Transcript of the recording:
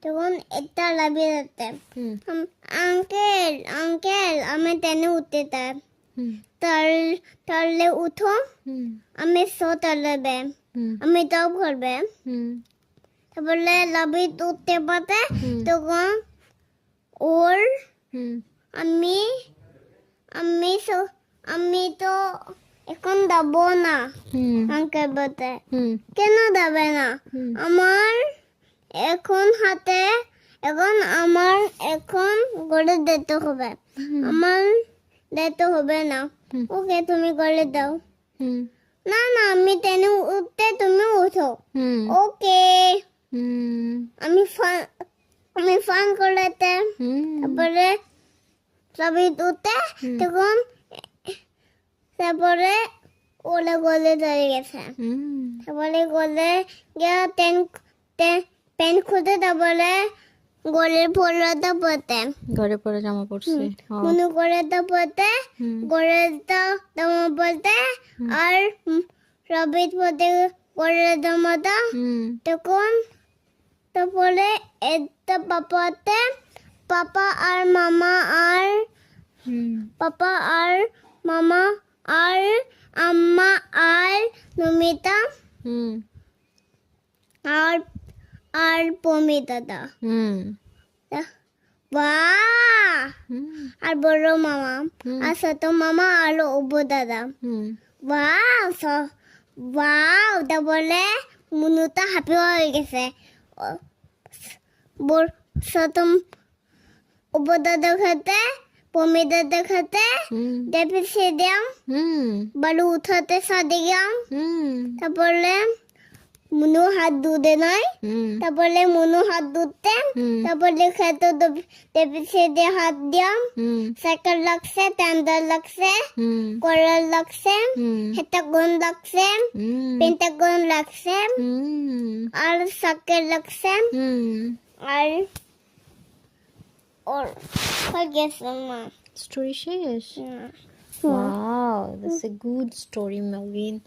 তখন একটা লাভি যেতে আঙ্কেল আঙ্কেল আমি টেনে উঠতে তাহলে উঠো আমি তাহলে আমি তাও করবে তারপরে লাভি উঠতে পারতে তখন ওর আমি আমি আমি তো এখন দেবো না আঙ্কেল বলতে কেন দেবে না আমার এখন হাতে আমার এখন গড়ে দিতে হবে আমার দিতে হবে না ওকে তুমি গড়ে দাও না না আমি টেনে উঠতে তুমি উঠো ওকে আমি ফান করতে তারপরে সবই উঠতে তখন তারপরে ওরা গলে চলে গেছে তারপরে গলে গিয়ে প্যান্ট খুঁজে তারপরে গলের পরাটা পরতে ঘরে পরে জামা পরছে মনে করে তো পরতে গড়ে তো জামা পরতে আর রবিট পরতে গড়ে জামাটা তখন তারপরে একটা পাপা আর মামা আর আম্মা আর নমিতা আর পমি দাদা আর বড় মামা আর ছোট মামা আর অবু দাদা তারপরে মুনুটা হ্যাপি হয়ে গেছে ছোট অবু দাদা খেতে পমি দাদা খেতে দেবী সে দিয়াম বালু উঠাতে সাদে গিয়াম তারপরে মুনু হাত দুধে নয় তারপরে মুনু হাত দুধতে তারপরে খেতে দেবী সে দিয়ে হাত দিয়াম সাইকেল লাগছে ট্যান্ডার লাগছে কলার লাগছে হেটাগন লাগছে পেন্টাগন লাগছে আর সাইকেল লাগছে আর or I guess Story শেষ? Wow, that's a good story, Melvin.